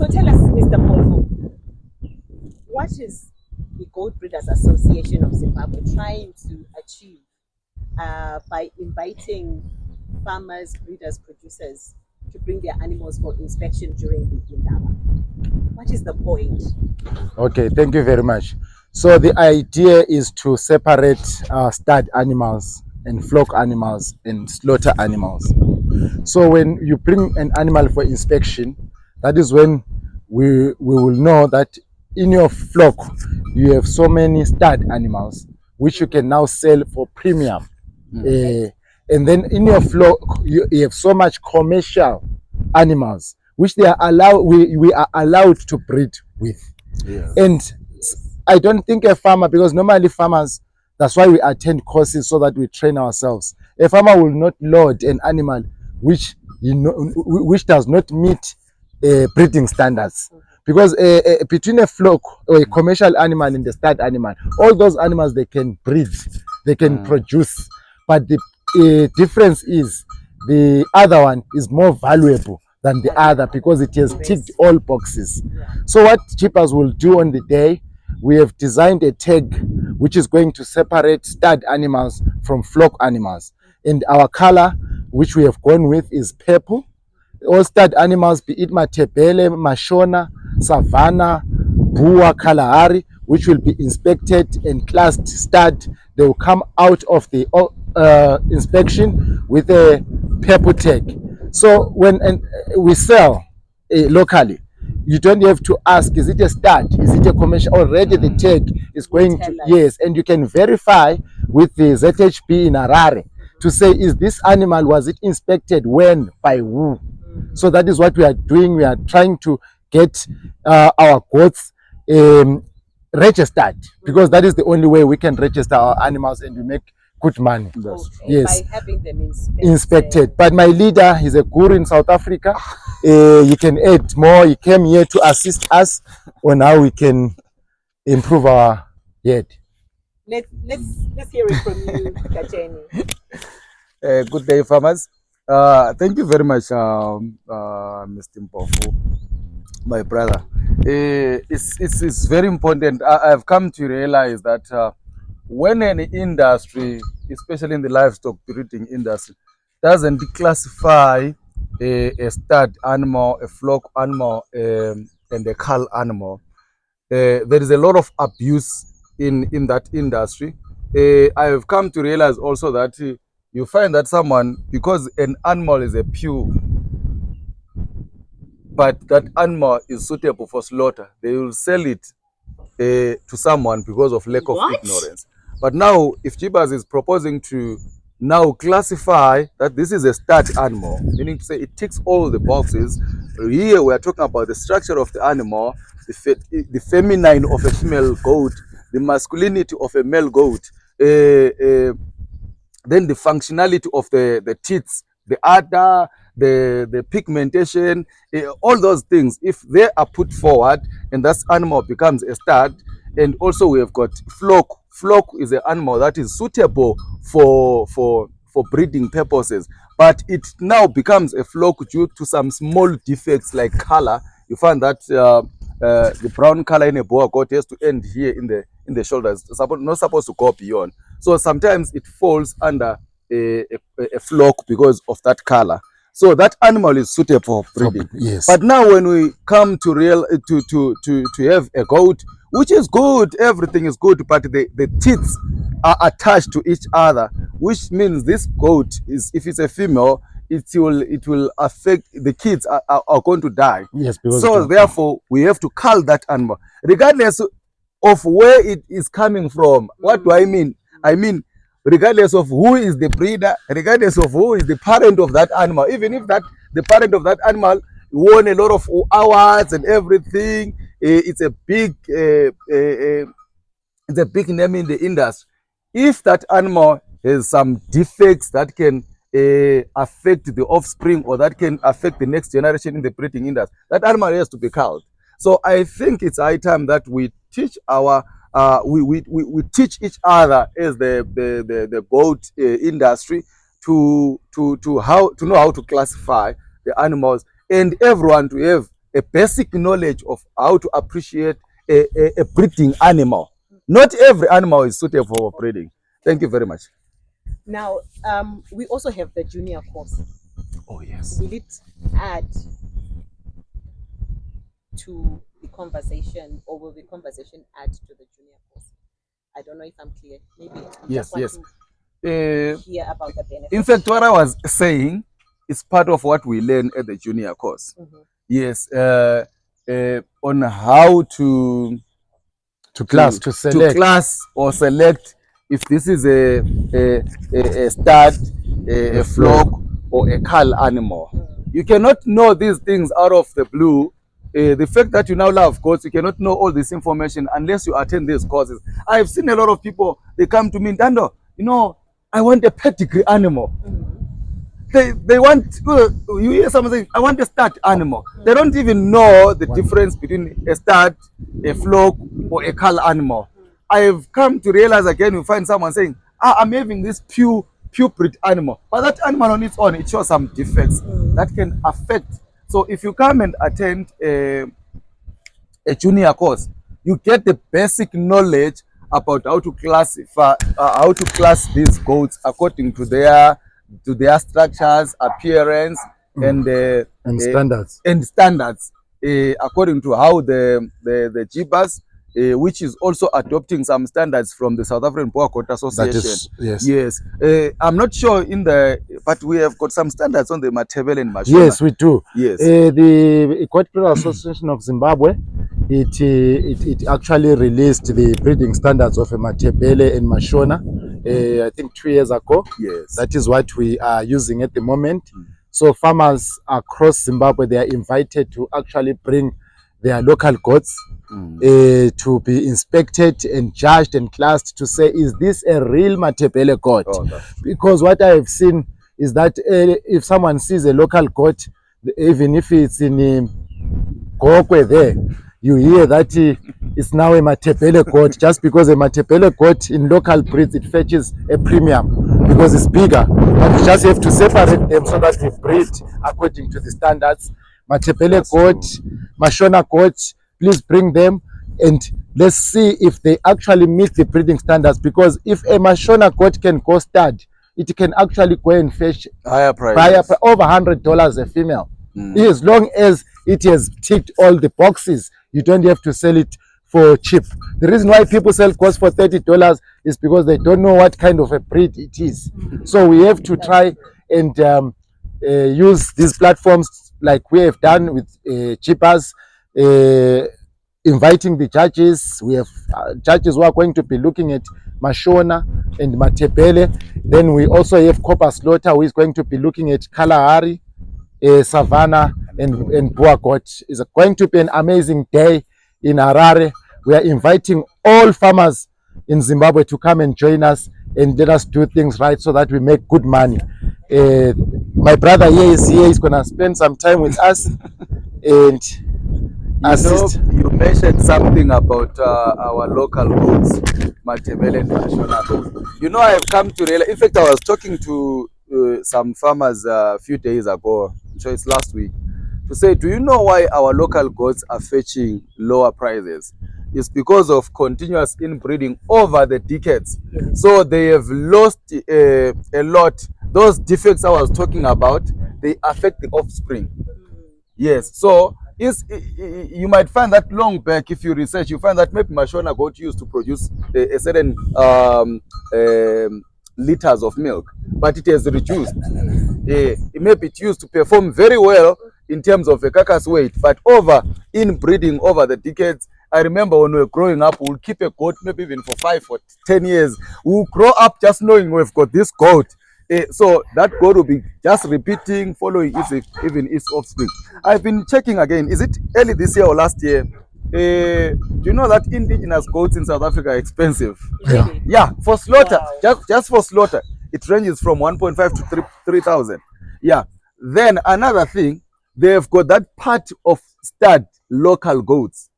So tell us, Mr. Mpofu, what is the Goat Breeders Association of Zimbabwe trying to achieve by inviting farmers, breeders, producers to bring their animals for inspection during the Indaba? What is the point? Okay, thank you very much. So the idea is to separate stud animals and flock animals and slaughter animals. So when you bring an animal for inspection, that is when we will know that in your flock you have so many stud animals which you can now sell for premium. And then in your flock you have so much commercial animals which they are we are allowed to breed with. Yes. And I don't think a farmer, because normally farmers, that's why we attend courses so that we train ourselves. A farmer will not load an animal which which does not meet breeding standards, because between a flock or a commercial animal and the stud animal, all those animals, they can breed, they can produce, but the difference is the other one is more valuable than the other because it has ticked all boxes. So what chippers will do on the day, we have designed a tag which is going to separate stud animals from flock animals, and our color which we have gone with is purple. All stud animals, be it Matebele, Mashona, Savannah, Bua, Kalahari, which will be inspected and classed stud, they will come out of the inspection with a purple tag. So when we sell locally, you don't have to ask, is it a stud, is it a commercial? Already the tag is going to, yes, and you can verify with the ZHP in Harare to say, is this animal, was it inspected when, by who? So that is what we are doing. We are trying to get our goats registered, because that is the only way we can register our animals and we make good money. Yes, by having them inspected. But my leader is a guru in South Africa. He can add more. He came here to assist us on how we can improve our herd. Let's hear it from you, Kacheni. Good day, farmers. Thank you very much, Mr. Mpofu, my brother. It's very important. I've come to realize that when an industry, especially in the livestock breeding industry, doesn't classify a stud animal, a flock animal, and a cull animal, there is a lot of abuse in that industry. I have come to realize also that you find that someone, because an animal is a pure, but that animal is suitable for slaughter, they will sell it to someone because of lack of ignorance. But now, if Jibas is proposing to now classify that this is a stud animal, meaning to say it ticks all the boxes, here we are talking about the structure of the animal, the feminine of a female goat, the masculinity of a male goat, then the functionality of the teats, the udder, the pigmentation, all those things, if they are put forward and that animal becomes a stud. And also we have got flock. Flock is an animal that is suitable for breeding purposes, but it now becomes a flock due to some small defects like color. You find that the brown color in a boa goat has to end here in the shoulders. It's not supposed to go beyond. So sometimes it falls under a flock because of that color. So that animal is suitable for breeding. Yes. But now when we come to have a goat, which is good, everything is good, but the teeth are attached to each other, which means this goat is, if it's a female, it will affect the kids are going to die. Yes, because so therefore we have to cull that animal, regardless of where it is coming from. What do I mean? I mean, regardless of who is the breeder, regardless of who is the parent of that animal, even if that the parent of that animal won a lot of awards and everything, it's a big name in the industry. If that animal has some defects that can affect the offspring, or that can affect the next generation in the breeding industry, that animal has to be culled. So I think it's high time that we teach our we teach each other as the goat industry to know how to classify the animals, and everyone to have a basic knowledge of how to appreciate a breeding animal. Not every animal is suitable for breeding. Thank you very much. Now, we also have the junior course. Oh, yes. Will it add to the conversation, or will the conversation add to the junior course? I don't know if I'm clear. Maybe you Yes, just want yes. to hear about the benefits. In fact, what I was saying is part of what we learn at the junior course. Yes, on how to class or select if this is a stud, a flock, or a cull animal. You cannot know these things out of the blue. The fact that you now love goats, you cannot know all this information unless you attend these courses. I've seen a lot of people, they come to me, Dando, you know, I want a pedigree animal. They want, you hear someone saying, I want a stud animal. They don't even know the difference between a stud, a flock, or a cull animal. I've come to realize again, you find someone saying, I'm having this purebred animal. But that animal on its own, it shows some defects that can affect. So if you come and attend a junior course, you get the basic knowledge about how to classify, how to class these goats according to their structures, appearance, and standards, according to how the GBAS, which is also adopting some standards from the South African Boer Goat Association. Yes. I'm not sure but we have got some standards on the Matebele and Mashona. Yes, we do. Yes. The Goat Breeders Association of Zimbabwe, it actually released the breeding standards of a Matebele and Mashona, I think 2 years ago. Yes. That is what we are using at the moment. So farmers across Zimbabwe, they are invited to actually bring their local goats to be inspected and judged and classed to say, is this a real Matebele goat? Because what I have seen is that if someone sees a local goat, even if it's in Gokwe there, you hear that it's now a Matebele goat, just because a Matebele goat in local breeds, it fetches a premium because it's bigger. But you just have to separate them so that we breed according to the standards. Matebele goat, Mashona goat, please bring them and let's see if they actually meet the breeding standards, because if a Mashona goat can go stud, it can actually go and fetch higher price, over $100 a female. As long as it has ticked all the boxes, you don't have to sell it for cheap. The reason why people sell goats for $30 is because they don't know what kind of a breed it is. So we have to try and use these platforms like we have done with Chippers, inviting the judges. We have judges who are going to be looking at Mashona and Matebele. Then we also have Copper Slaughter, who is going to be looking at Kalahari, Savannah, and Boer goat. It's going to be an amazing day in Harare. We are inviting all farmers in Zimbabwe to come and join us and let us do things right so that we make good money. My brother here is here. He's going to spend some time with us and assist. You mentioned something about our local goats, Matebele and Mashona goats. You know, I have come to realize, in fact, I was talking to some farmers a few days ago, I'm sure it's last week, to say, do you know why our local goats are fetching lower prices? It's because of continuous inbreeding over the decades. So they have lost a lot. Those defects I was talking about, they affect the offspring. Yes, so you might find that long back, if you research, you find that maybe Mashona goat used to produce a certain liters of milk, but it has reduced. Maybe it used to perform very well in terms of a carcass weight, but over inbreeding over the decades. I remember when we were growing up, we'll keep a goat maybe even for 5 or 10 years. We'll grow up just knowing we've got this goat. So that goat will be just repeating, following even its offspring. I've been checking again. Is it early this year or last year? Do you know that indigenous goats in South Africa are expensive? Yeah, for slaughter, just for slaughter, it ranges from 1.5 to 3,000. Yeah. Then another thing, they've got that part of stud local goats.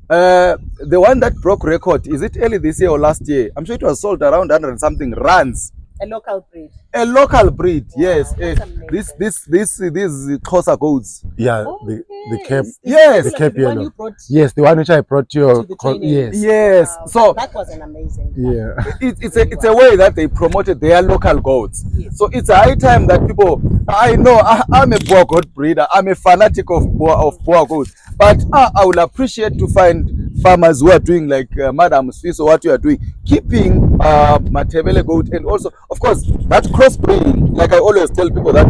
The one that broke record, is it early this year or last year? I'm sure it was sold around 100 and something rands. A local breed. A local breed, Wow, yes. that's amazing. These Xhosa goats. Yeah, Okay. the Cape. Is Yes. it The similar Cape to the one yellow. you brought Yes, the one which I brought to to your the training? yes. Yes. Wow, So that was an amazing. Yeah. it's a way that they promoted their local goats. Yes. So it's a high time that people. I know I'm a Boer goat breeder. I'm a fanatic of Boer goats, but I will appreciate to find farmers who are doing like Madam Swiss or what you are doing, keeping Matebele goat, and also of course that crossbreeding. Like I always tell people that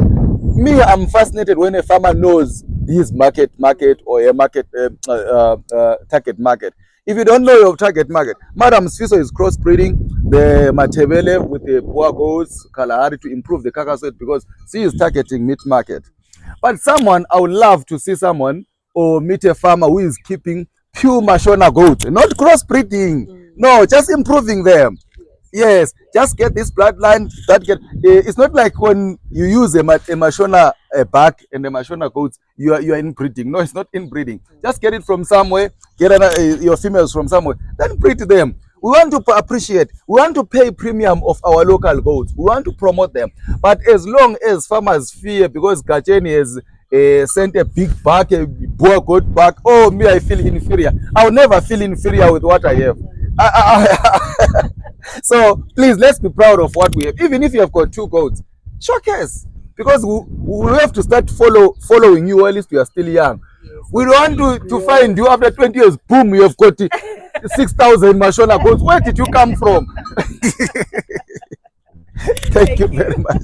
me, I'm fascinated when a farmer knows his market or a market target market. If you don't know your target market, Madam Sfiso is crossbreeding the Matebele with the Boer goats, Kalahari to improve the carcass weight because she is targeting meat market. But someone, I would love to see someone or meet a farmer who is keeping pure Mashona goats, not crossbreeding. No, just improving them. Yes, just get this bloodline. That get. It's not like when you use a Mashona back and a Mashona goats, you are inbreeding. No, it's not inbreeding. Just get it from somewhere. Get your females from somewhere. Then breed them. We want to appreciate. We want to pay premium of our local goats. We want to promote them. But as long as farmers fear because Gacheni has sent a big bag, a Boer goat bag. Oh, me, I feel inferior. I'll never feel inferior with what I have. So please, let's be proud of what we have. Even if you have got 2 goats, showcase. Because we have to start following you while we are still young. We don't want to find you after 20 years, boom, you have got 6,000 Mashona goats. Where did you come from? Thank you very much.